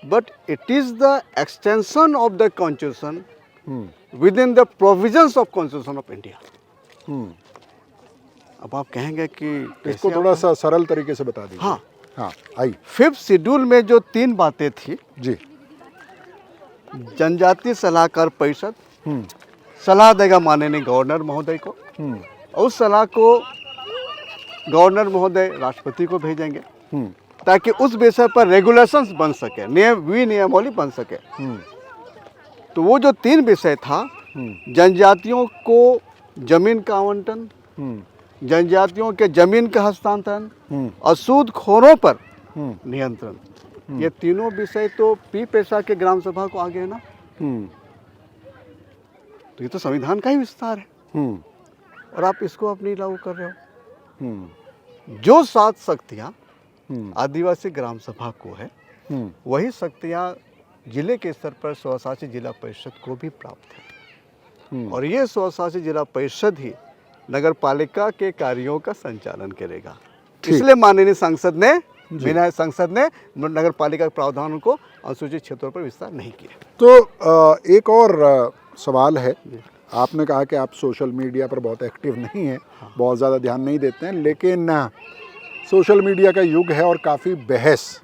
but it is the extension of the constitution hmm, within the provisions of constitution of India. Hmm. अब आप कहेंगे कि इसको थोड़ा सा सरल तरीके से बता दीजिए। हाँ। हाँ, आई। 5th शेड्यूल में जो 3 बातें थी, जी। जनजातीय सलाहकार परिषद हम्म, सलाह देगा माननीय गवर्नर महोदय को, हम्म, उस सलाह को गवर्नर महोदय राष्ट्रपति को भेजेंगे हम्म, ताकि उस विषय पर रेगुलेशंस बन सके, नियमावली बन सके। हम्म, तो वो जो 3 विषय था, हम्म, जनजातियों को जमीन का आवंटन, हम्म, जनजातियों के जमीन का हस्तांतरण हम्म, और सूदखोरों पर हम्म, नियंत्रण, ये तीनों विषय तो पी पैसा के ग्राम सभा को आ गए ना। हम्म, तो ये तो संविधान का ही विस्तार है हम्म, और आप इसको अपनी लागू कर रहे हो। हम्म, जो 7 शक्तियाँ हम्म, आदिवासी ग्राम सभा को है, हम्म, वही शक्तियाँ जिले के स्तर पर स्वशासी जिला परिषद को भी प्राप्त है। हम्म। और ये स्वशासी जिला परिषद ही नगर पालिका के कार्यों का संचालन करेगा। ठीक। इसलिए माननीय संसद ने नगर पालिका के प्रावधानों को अनुसूचित क्षेत्रों पर विस्तार नहीं किया। तो एक और सवाल है। आपने कहा कि आप सोशल मीडिया पर बहुत एक्टिव नहीं हैं, बहुत ज़्यादा ध्यान नहीं देते हैं, लेकिन सोशल मीडिया का युग है और काफ़ी बहस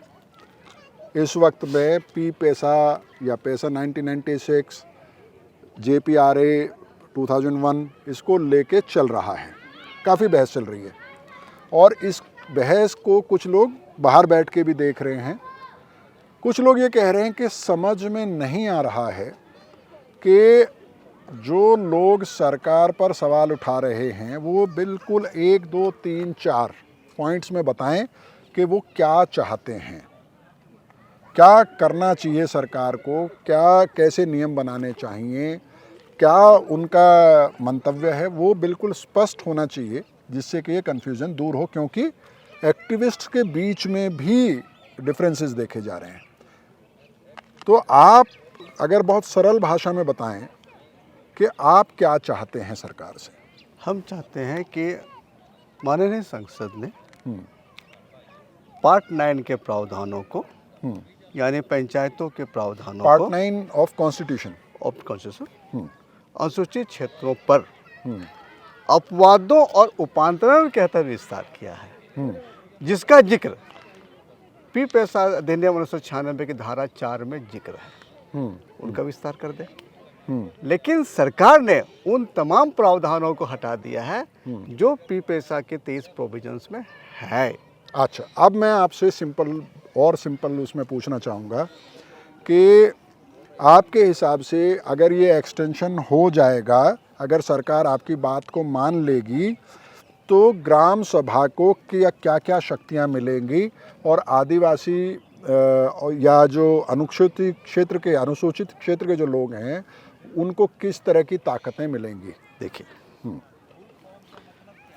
इस वक्त में पी पैसा या पैसा 1996, JPRA 2001 इसको लेके चल रहा है। काफ़ी बहस चल रही है और इस बहस को कुछ लोग बाहर बैठ के भी देख रहे हैं। कुछ लोग ये कह रहे हैं कि समझ में नहीं आ रहा है कि जो लोग सरकार पर सवाल उठा रहे हैं वो बिल्कुल 1, 2, 3, 4 पॉइंट्स में बताएं कि वो क्या चाहते हैं, क्या करना चाहिए सरकार को, क्या कैसे नियम बनाने चाहिए, क्या उनका मंतव्य है, वो बिल्कुल स्पष्ट होना चाहिए जिससे कि ये कन्फ्यूज़न दूर हो, क्योंकि एक्टिविस्ट के बीच में भी डिफरेंसेस देखे जा रहे हैं। तो आप अगर बहुत सरल भाषा में बताएं कि आप क्या चाहते हैं सरकार से। हम चाहते हैं कि माननीय संसद ने पार्ट 9 के प्रावधानों को, यानी पंचायतों के प्रावधानों पार्ट को 9 ऑफ कॉन्स्टिट्यूशन ऑफ कॉन्स्टिट्यूशन अनुसूचित क्षेत्रों पर अपवादों और उपांतरण के तहत विस्तार किया है, जिसका जिक्र पी पैसा अधिनियम 1996 की धारा 4 में जिक्र है। उनका विस्तार कर दे। लेकिन सरकार ने उन तमाम प्रावधानों को हटा दिया है जो पी पैसा के 23 प्रोविजंस में है। अच्छा, अब मैं आपसे सिंपल उसमें पूछना चाहूँगा कि आपके हिसाब से अगर ये एक्सटेंशन हो जाएगा, अगर सरकार आपकी बात को मान लेगी, तो ग्राम सभा को क्या क्या शक्तियाँ मिलेंगी और आदिवासी या जो अनुसूचित क्षेत्र के जो लोग हैं उनको किस तरह की ताकतें मिलेंगी। देखिए,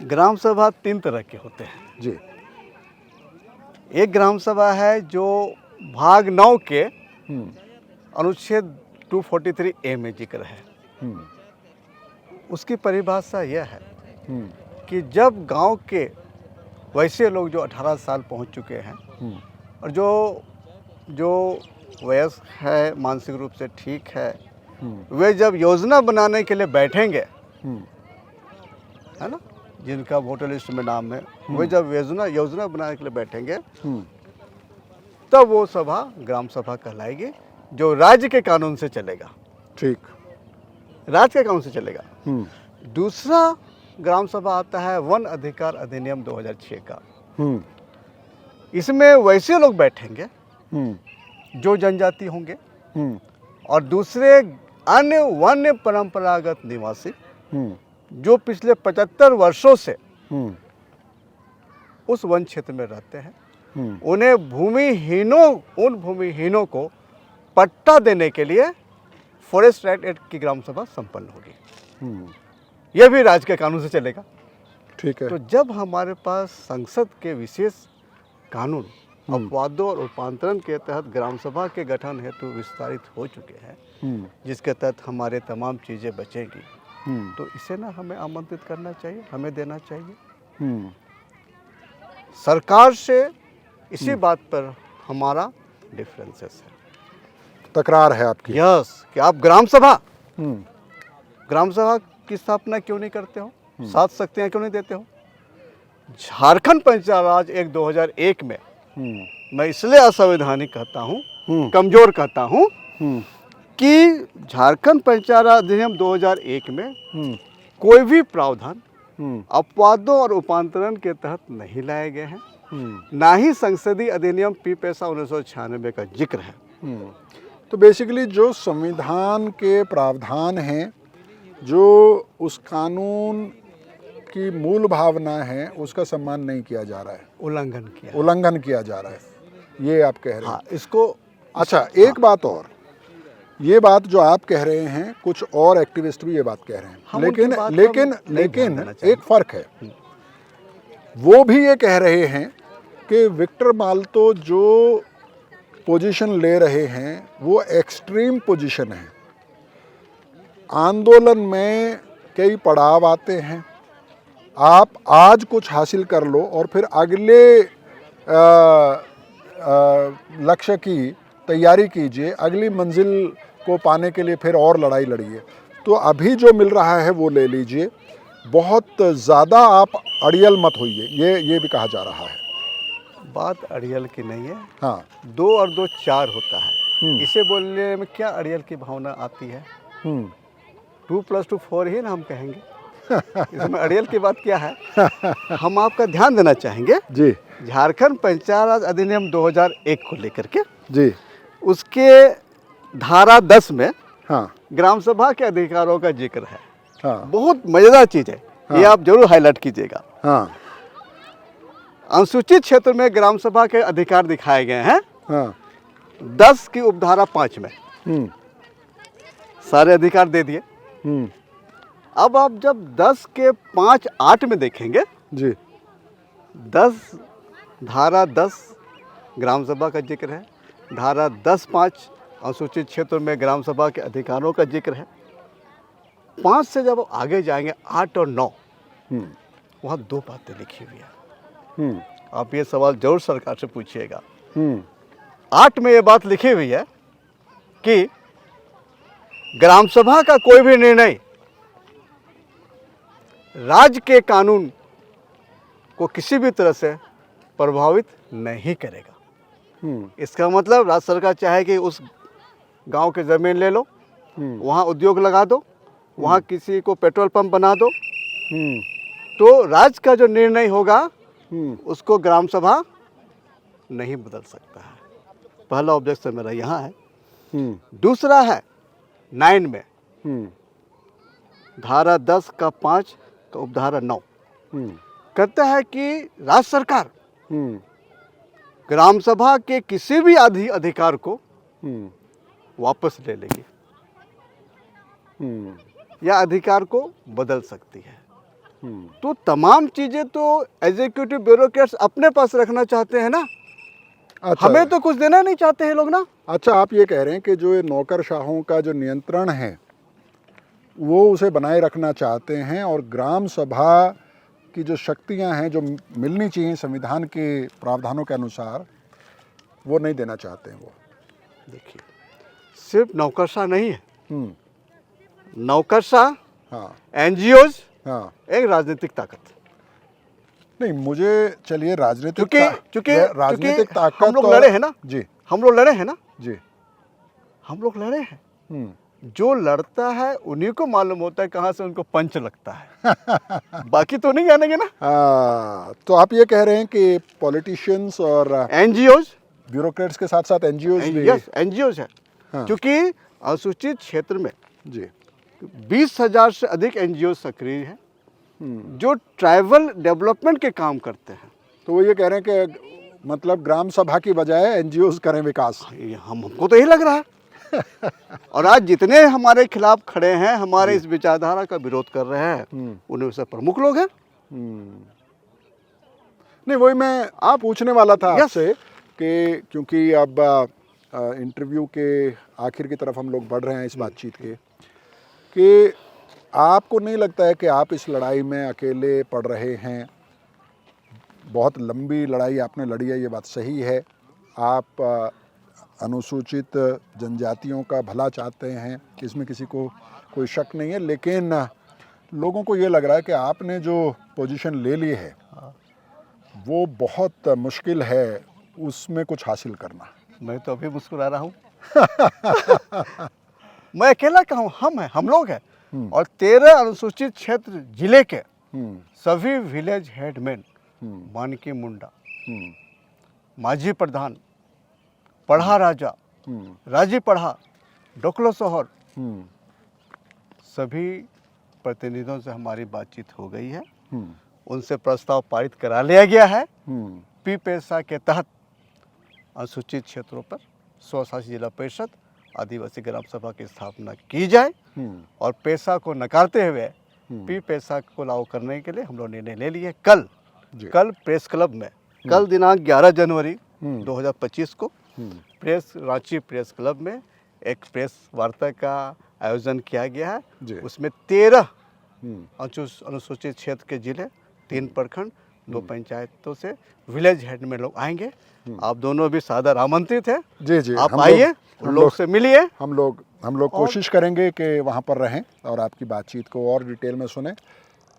ग्राम सभा 3 तरह के होते हैं जी। एक ग्राम सभा है जो भाग 9 के अनुच्छेद 243A में जिक्र है। उसकी परिभाषा यह है कि जब गांव के वैसे लोग जो 18 साल पहुंच चुके हैं और जो वयस्क है, मानसिक रूप से ठीक है, वे जब योजना बनाने के लिए बैठेंगे, है ना, जिनका वोटर लिस्ट में नाम है, वे जब योजना बनाने के लिए बैठेंगे तब वो सभा ग्राम सभा कहलाएगी, जो राज्य के कानून से चलेगा। ठीक, राज्य के कानून से चलेगा। दूसरा ग्राम सभा आता है वन अधिकार अधिनियम 2006 का। इसमें वैसे लोग बैठेंगे जो जनजाति होंगे और दूसरे अन्य वन्य परंपरागत निवासी जो पिछले 75 वर्षों से उस वन क्षेत्र में रहते हैं, उन्हें उन भूमिहीनों को पट्टा देने के लिए फॉरेस्ट राइट एक्ट की ग्राम सभा संपन्न होगी। यह भी राज्य के कानून से चलेगा। ठीक है। तो जब हमारे पास संसद के विशेष कानून अपवादों और रूपांतरण के तहत ग्राम सभा के गठन हेतु विस्तारित हो चुके हैं, जिसके तहत हमारे तमाम चीज़ें बचेंगी, तो इसे ना हमें आमंत्रित करना चाहिए, हमें देना चाहिए। सरकार से इसी बात पर हमारा डिफरेंसेस है, तकरार है आपकी। यस, कि आप ग्राम सभा की स्थापना क्यों नहीं करते हो, 7 शक्तियाँ क्यों नहीं देते हो। झारखंड पंचायत राज एक्ट 2001 में मैं इसलिए असंवैधानिक कहता हूँ, कमजोर कहता हूँ, कि झारखंड पंचायत राज अधिनियम 2001 में कोई भी प्रावधान अपवादों और रूपांतरण के तहत नहीं लाए गए हैं, ना ही संसदीय अधिनियम पी पैसा 1996 का जिक्र है। तो बेसिकली जो संविधान के प्रावधान हैं, जो उस कानून की मूल भावना है, उसका सम्मान नहीं किया जा रहा है, उल्लंघन किया जा रहा है, ये आप कह रहे हैं। हाँ, इसको अच्छा, एक बात और, ये बात जो आप कह रहे हैं, कुछ और एक्टिविस्ट भी ये बात कह रहे हैं, लेकिन एक फर्क है। वो भी ये कह रहे हैं कि विक्टर माल्तो जो पोजीशन ले रहे हैं वो एक्सट्रीम पोजीशन है। आंदोलन में कई पड़ाव आते हैं, आप आज कुछ हासिल कर लो और फिर अगले लक्ष्य की तैयारी कीजिए, अगली मंजिल को पाने के लिए फिर और लड़ाई लड़िए। तो अभी जो मिल रहा है वो ले लीजिए, बहुत ज़्यादा आप अड़ियल मत होइए, ये भी कहा जा रहा है। बात अड़ियल की नहीं है। हाँ, 2 और 2 4 होता है, इसे बोलने में क्या अड़ियल की भावना आती है। 2 + 2 4 ही ना हम कहेंगे, इसमें अड़ियल की बात क्या है। हम आपका ध्यान देना चाहेंगे जी, झारखंड पंचायत राज अधिनियम 2001 को लेकर के जी, उसके धारा 10 में हाँ, ग्राम सभा के अधिकारों का जिक्र है। हाँ, बहुत मजेदार चीज है, ये आप जरूर हाईलाइट कीजिएगा। हाँ, अनुसूचित क्षेत्र में ग्राम सभा के अधिकार दिखाए गए हैं। हाँ, 10 की उपधारा 5 में सारे अधिकार दे दिए। अब आप जब 10 के 5 8 में देखेंगे जी, धारा 10 ग्राम सभा का जिक्र है, धारा 10(5) अनुसूचित क्षेत्र में ग्राम सभा के अधिकारों का जिक्र है। 5 से जब आगे जाएंगे 8 और 9, वहाँ 2 बातें लिखी हुई है। आप ये सवाल जरूर सरकार से पूछिएगा। 8 में ये बात लिखी हुई है कि ग्राम सभा का कोई भी निर्णय राज्य के कानून को किसी भी तरह से प्रभावित नहीं करेगा। इसका मतलब राज्य सरकार चाहे कि उस गांव की ज़मीन ले लो, वहाँ उद्योग लगा दो, वहाँ किसी को पेट्रोल पंप बना दो, तो राज्य का जो निर्णय होगा उसको ग्राम सभा नहीं बदल सकता है। पहला ऑब्जेक्शन मेरा यहाँ है। दूसरा है 9 में धारा 10 का 5 का उपधारा 9 कहता है कि राज्य सरकार ग्राम सभा के किसी भी अधिकार को वापस ले लेगी या अधिकार को बदल सकती है। तो तमाम चीजें तो एग्जीक्यूटिव ब्यूरोक्रेट्स अपने पास रखना चाहते हैं ना। अच्छा, हमें तो कुछ देना नहीं चाहते हैं लोग ना। अच्छा, आप ये कह रहे हैं कि जो ये नौकरशाहों का जो नियंत्रण है वो उसे बनाए रखना चाहते हैं और ग्राम सभा की जो शक्तियां हैं जो मिलनी चाहिए संविधान के प्रावधानों के अनुसार, वो नहीं देना चाहते हैं। वो देखिए, सिर्फ नौकरशाह नहीं है, नौकरशाह, हाँ, एनजीओज, हाँ, एक राजनीतिक ताकत नहीं, मुझे चलिए राजनीतिक ताकत हम लोग लड़े हैं ना जी, हम लोग लड़े हैं ना जी, हम लोग लड़े हैं। जो लड़ता है उन्हीं को मालूम होता है कहाँ से उनको पंच लगता है। बाकी तो नहीं जानेंगे ना। तो आप ये कह रहे हैं कि पॉलिटिशियंस और एनजीओज, ब्यूरोक्रेट्स के साथ साथ एनजीओज भी, यस, एनजीओज है। क्योंकि अनुसूचित क्षेत्र में जी 20,000 से अधिक एनजीओ सक्रिय हैं जो ट्राइबल डेवलपमेंट के काम करते हैं। तो वो ये कह रहे हैं कि मतलब ग्राम सभा की बजाय एनजीओज करें विकास। हमको तो यही लग रहा है। और आज जितने हमारे खिलाफ खड़े हैं, हमारे इस विचारधारा का विरोध कर रहे हैं, उनमें से प्रमुख लोग हैं। नहीं, वही मैं आप पूछने वाला था Yes. आपसे कि क्योंकि अब इंटरव्यू के आखिर की तरफ हम लोग बढ़ रहे हैं इस बातचीत के, कि आपको नहीं लगता है कि आप इस लड़ाई में अकेले पड़ रहे हैं? बहुत लंबी लड़ाई आपने लड़ी है, ये बात सही है। आप अनुसूचित जनजातियों का भला चाहते हैं, इसमें किसी को कोई शक नहीं है, लेकिन लोगों को ये लग रहा है कि आपने जो पोजीशन ले ली है वो बहुत मुश्किल है उसमें कुछ हासिल करना। मैं तो अभी मुस्कुरा रहा हूँ। मैं अकेला कहूँ, हम लोग हैं। और 13 अनुसूचित क्षेत्र जिले के सभी विलेज हेडमैन, मानकी मुंडा, माझी प्रधान, पढ़ा राजा, राजी पढ़ा, डोकलो सोहर, सभी प्रतिनिधियों से हमारी बातचीत हो गई है। उनसे प्रस्ताव पारित करा लिया गया है। पी पैसा के तहत अनुसूचित क्षेत्रों पर स्वशासी जिला परिषद, आदिवासी ग्राम सभा की स्थापना की जाए। और पैसा को नकारते हुए पी पैसा को लागू करने के लिए हम लोग निर्णय ले लिए। कल प्रेस क्लब में, कल दिनांक 11 जनवरी 2025 को रांची प्रेस क्लब में एक प्रेस वार्ता का आयोजन किया गया है। उसमें 13 अनुसूचित क्षेत्र के जिले, 3 प्रखंड, 2 पंचायतों से विलेज हेड में लोग आएंगे। आप दोनों भी सादर आमंत्रित हैं। जी, आप आइए, उन लोग से मिलिए। हम लोग कोशिश करेंगे कि वहाँ पर रहें और आपकी बातचीत को और डिटेल में सुने।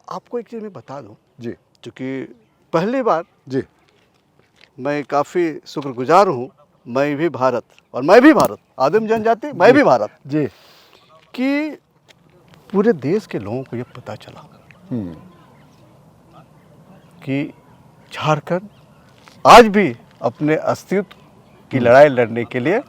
आपको एक चीज़ मैं बता दूं जी, क्योंकि पहली बार जी, मैं काफ़ी शुक्रगुजार हूँ, मैं भी भारत, आदिम जनजाति, मैं भी भारत जी, कि पूरे देश के लोगों को ये पता चला कि झारखंड आज भी अपने अस्तित्व की लड़ाई लड़ने के लिए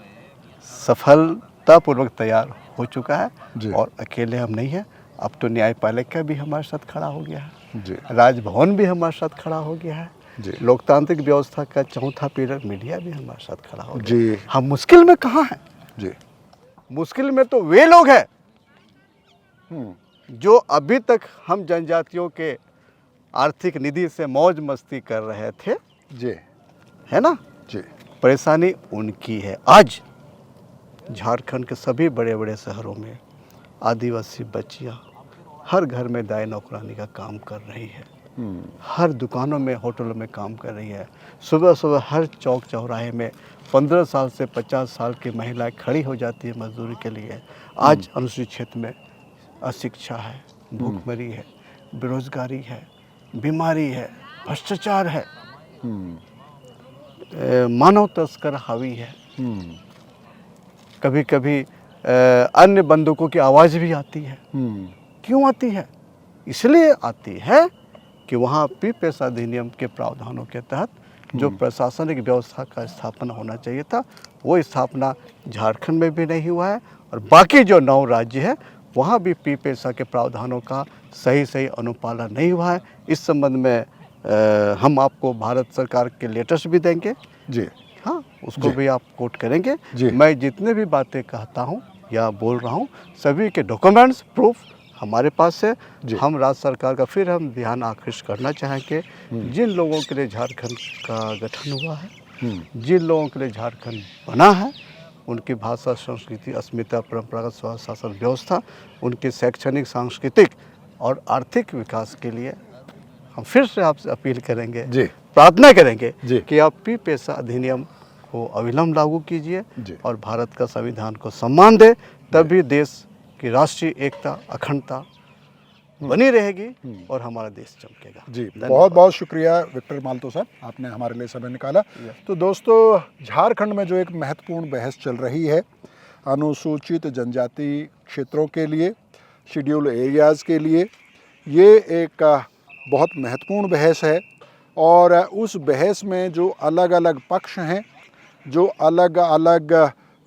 सफलतापूर्वक तैयार हो चुका है। और अकेले हम नहीं हैं, अब तो न्यायपालिका भी हमारे साथ खड़ा हो गया है जी, राजभवन भी हमारे साथ खड़ा हो गया है जी, लोकतांत्रिक व्यवस्था का चौथा पिलर मीडिया भी हमारे साथ खड़ा हो गया जी, हम मुश्किल में कहाँ हैं? जी, मुश्किल में तो वे लोग हैं जो अभी तक हम जनजातियों के आर्थिक निधि से मौज मस्ती कर रहे थे, जी, है ना? जी, परेशानी उनकी है। आज झारखंड के सभी बड़े बड़े शहरों में आदिवासी बच्चियां हर घर में दाई नौकरानी का काम कर रही है, हर दुकानों में, होटलों में काम कर रही है। सुबह सुबह हर चौक चौराहे में 15 साल से 50 साल की महिलाएं खड़ी हो जाती है मजदूरी के लिए। आज अनुसूचित क्षेत्र में अशिक्षा है, भूखमरी है, बेरोजगारी है, बीमारी है, भ्रष्टाचार है, मानव तस्कर हावी है। कभी कभी अन्य बंदूकों की आवाज़ भी आती है। क्यों आती है? इसलिए आती है कि वहाँ पी पैसा अधिनियम के प्रावधानों के तहत जो प्रशासनिक व्यवस्था का स्थापना होना चाहिए था, वो स्थापना झारखंड में भी नहीं हुआ है। और बाकी जो 9 राज्य है वहाँ भी पी पैसा के प्रावधानों का सही अनुपालन नहीं हुआ है। इस संबंध में हम आपको भारत सरकार के लेटर्स भी देंगे जी, हाँ, उसको भी आप कोट करेंगे। जी। मैं जितने भी बातें कहता हूँ या बोल रहा हूँ, सभी के डॉक्यूमेंट्स, प्रूफ हमारे पास है। हम राज्य सरकार का फिर हम ध्यान आकृष्ट करना चाहेंगे, जिन लोगों के लिए झारखंड का गठन हुआ है, जिन लोगों के लिए झारखंड बना है, उनकी भाषा, संस्कृति, अस्मिता, परंपरागत स्वशासन व्यवस्था, उनके शैक्षणिक, सांस्कृतिक और आर्थिक विकास के लिए हम फिर से आपसे अपील करेंगे, जी, प्रार्थना करेंगे जी, कि आप पी पैसा अधिनियम को अविलंब लागू कीजिए जी, और भारत का संविधान को सम्मान दे। तभी देश की राष्ट्रीय एकता, अखंडता बनी रहेगी और हमारा देश चमकेगा। जी, बहुत बहुत शुक्रिया विक्टर माल्तो साहब, आपने हमारे लिए समय निकाला। तो दोस्तों, झारखंड में जो एक महत्वपूर्ण बहस चल रही है अनुसूचित जनजाति क्षेत्रों के लिए, शेड्यूल एरियाज़ के लिए, ये एक बहुत महत्वपूर्ण बहस है। और उस बहस में जो अलग अलग पक्ष हैं, जो अलग अलग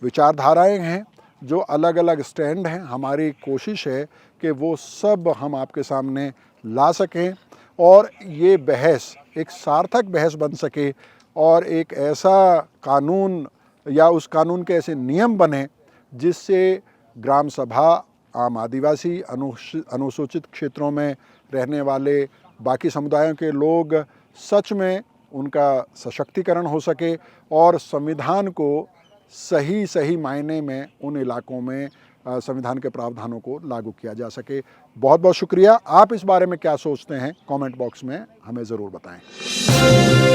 विचारधाराएं हैं, जो अलग अलग स्टैंड हैं, हमारी कोशिश है कि वो सब हम आपके सामने ला सकें और ये बहस एक सार्थक बहस बन सके और एक ऐसा कानून या उस कानून के ऐसे नियम बने जिससे ग्राम सभा, आम आदिवासी, अनुसूचित क्षेत्रों में रहने वाले बाकी समुदायों के लोग सच में उनका सशक्तिकरण हो सके और संविधान को सही मायने में उन इलाकों में संविधान के प्रावधानों को लागू किया जा सके। बहुत बहुत शुक्रिया। आप इस बारे में क्या सोचते हैं कमेंट बॉक्स में हमें ज़रूर बताएं।